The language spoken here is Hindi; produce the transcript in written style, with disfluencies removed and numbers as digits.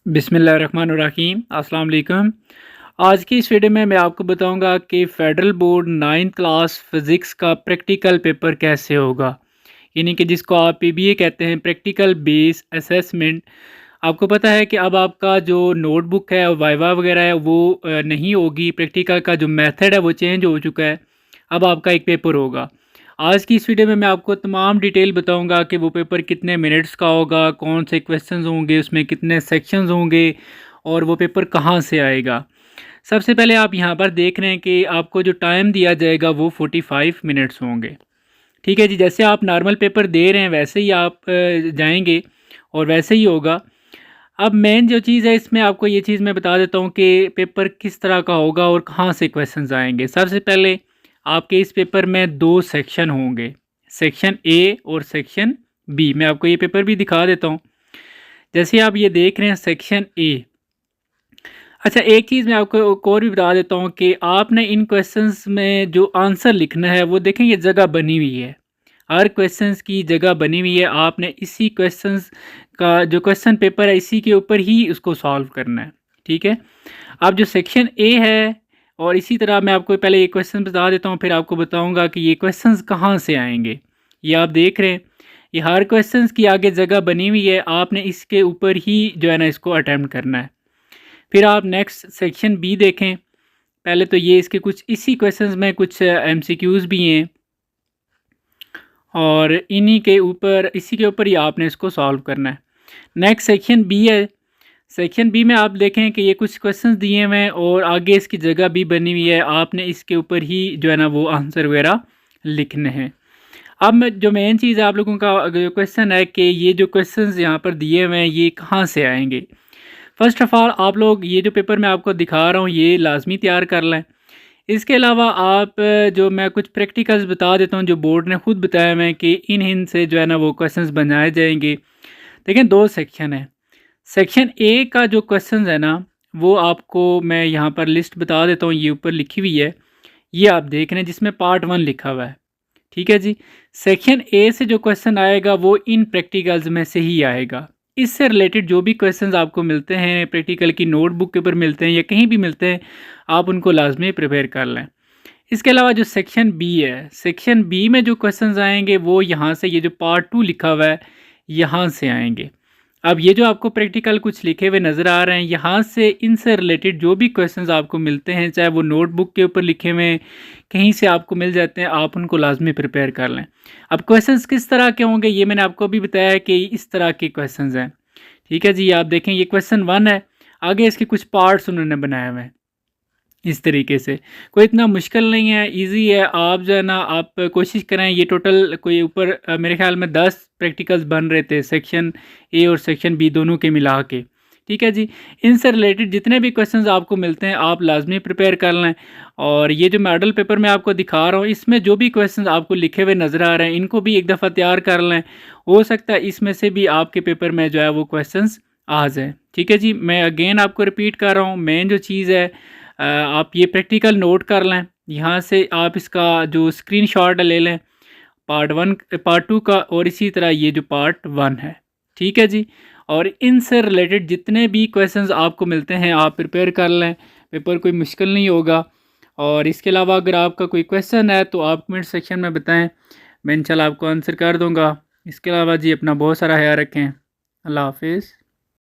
बिस्मिल्लाहिर्रहमानिर्रहीम अस्सलाम वालेकुम। आज की इस वीडियो में मैं आपको बताऊंगा कि Federal board 9th class physics का प्रैक्टिकल पेपर कैसे होगा, यानी कि जिसको आप पीबीए कहते हैं, प्रैक्टिकल बेस असेसमेंट। आपको पता है कि अब आपका जो नोटबुक है और वाइवा वगैरह है वो नहीं होगी। प्रैक्टिकल का जो मेथड है वो चेंज हो चुका है। अब आपका एक पेपर होगा। आज की इस वीडियो में मैं आपको तमाम डिटेल बताऊंगा कि वो पेपर कितने मिनट्स का होगा, कौन से क्वेश्चंस होंगे, उसमें कितने सेक्शंस होंगे और वो पेपर कहाँ से आएगा। सबसे पहले आप यहाँ पर देख रहे हैं कि आपको जो टाइम दिया जाएगा वो 45 मिनट्स होंगे। ठीक है जी, जैसे आप नॉर्मल पेपर दे रहे हैं वैसे ही आप जाएंगे और वैसे ही होगा। अब मेन जो चीज़ है इसमें आपको ये चीज़ मैं बता देता हूँ कि पेपर किस तरह का होगा और कहाँ से क्वेश्चंस आएंगे। सबसे पहले आपके इस पेपर में दो सेक्शन होंगे, सेक्शन ए और सेक्शन बी। मैं आपको ये पेपर भी दिखा देता हूँ। जैसे आप ये देख रहे हैं सेक्शन ए। अच्छा, एक चीज़ मैं आपको एक और भी बता देता हूँ कि आपने इन क्वेश्चंस में जो आंसर लिखना है वो देखें, ये जगह बनी हुई है। हर क्वेश्चंस की जगह बनी हुई है। आपने इसी क्वेश्चंस का जो क्वेश्चन पेपर है इसी के ऊपर ही उसको सॉल्व करना है। ठीक है। अब जो सेक्शन ए है, और इसी तरह मैं आपको पहले ये क्वेश्चन बता देता हूँ, फिर आपको बताऊँगा कि ये क्वेश्चंस कहाँ से आएंगे। ये आप देख रहे हैं, ये हर क्वेश्चंस की आगे जगह बनी हुई है। आपने इसके ऊपर ही जो है ना इसको अटैम्प्ट करना है। फिर आप नेक्स्ट सेक्शन बी देखें। पहले तो ये इसके कुछ इसी क्वेश्चंस में कुछ एमसीक्यूज़ भी हैं और इन्हीं के ऊपर इसी के ऊपर ही आपने इसको सॉल्व करना है। नेक्स्ट सेक्शन बी है। सेक्शन बी में आप देखें कि ये कुछ क्वेश्चंस दिए हुए हैं और आगे इसकी जगह भी बनी हुई है। आपने इसके ऊपर ही जो है ना वो आंसर वगैरह लिखने हैं। अब मैं जो मेन चीज़ है आप लोगों का जो क्वेश्चन है कि ये जो क्वेश्चंस यहाँ पर दिए हुए हैं ये कहाँ से आएंगे। फ़र्स्ट ऑफ़ ऑल आप लोग ये जो पेपर मैं आपको दिखा रहा हूँ ये लाजमी तैयार कर लें। इसके अलावा आप जो मैं कुछ प्रैक्टिकल्स बता देता हूँ जो बोर्ड ने खुद बताया हुए हैं कि इन से जो है ना वो क्वेश्चंस बनाए जाएंगे। देखें, दो सेक्शन है। सेक्शन ए का जो क्वेश्चंस है ना वो आपको मैं यहाँ पर लिस्ट बता देता हूँ, ये ऊपर लिखी हुई है। ये आप देख रहे हैं जिसमें पार्ट 1 लिखा हुआ है। ठीक है जी। सेक्शन ए से जो क्वेश्चन आएगा वो इन प्रैक्टिकल्स में से ही आएगा। इससे रिलेटेड जो भी क्वेश्चंस आपको मिलते हैं, प्रैक्टिकल की नोटबुक के ऊपर मिलते हैं या कहीं भी मिलते हैं, आप उनको लाजमी प्रिपेयर कर लें। इसके अलावा जो सेक्शन बी है, सेक्शन बी में जो क्वेश्चंस आएंगे वो यहाँ से, ये जो पार्ट 2 लिखा हुआ है यहाँ से आएंगे। अब ये जो आपको प्रैक्टिकल कुछ लिखे हुए नज़र आ रहे हैं, यहाँ से इनसे रिलेटेड जो भी क्वेश्चंस आपको मिलते हैं, चाहे वो नोटबुक के ऊपर लिखे हुए कहीं से आपको मिल जाते हैं, आप उनको लाजमी प्रिपेयर कर लें। अब क्वेश्चंस किस तरह के होंगे ये मैंने आपको अभी बताया है कि इस तरह के क्वेश्चंस हैं। ठीक है जी। आप देखें ये क्वेश्चन 1 है, आगे इसके कुछ पार्ट्स उन्होंने बनाए हुए हैं इस तरीके से। कोई इतना मुश्किल नहीं है, इजी है। आप जो है ना आप कोशिश करें। ये टोटल कोई ऊपर मेरे ख्याल में 10 प्रैक्टिकल्स बन रहे थे सेक्शन ए और सेक्शन बी दोनों के मिला के। ठीक है जी। इनसे रिलेटेड जितने भी क्वेश्चंस आपको मिलते हैं आप लाजमी प्रिपेयर कर लें। और ये जो मॉडल पेपर मैं आपको दिखा रहा हूँ इसमें जो भी क्वेश्चंस आपको लिखे हुए नज़र आ रहे हैं इनको भी एक दफ़ा तैयार कर लें। हो सकता है इसमें से भी आपके पेपर में जो है वो क्वेश्चंस आ जाए। ठीक है जी। मैं अगेन आपको रिपीट कर रहा हूँ, मेन जो चीज़ है आप ये प्रैक्टिकल नोट कर लें। यहाँ से आप इसका जो स्क्रीनशॉट ले लें पार्ट 1 पार्ट 2 का, और इसी तरह ये जो पार्ट 1 है। ठीक है जी। और इनसे रिलेटेड जितने भी क्वेश्चंस आपको मिलते हैं आप प्रिपेयर कर लें, पेपर कोई मुश्किल नहीं होगा। और इसके अलावा अगर आपका कोई क्वेश्चन है तो आप कमेंट सेक्शन में बताएं, मैं इंशाल्लाह आपको आंसर कर दूंगा। इसके अलावा जी अपना बहुत सारा ख्याल रखें। अल्लाह हाफिज़।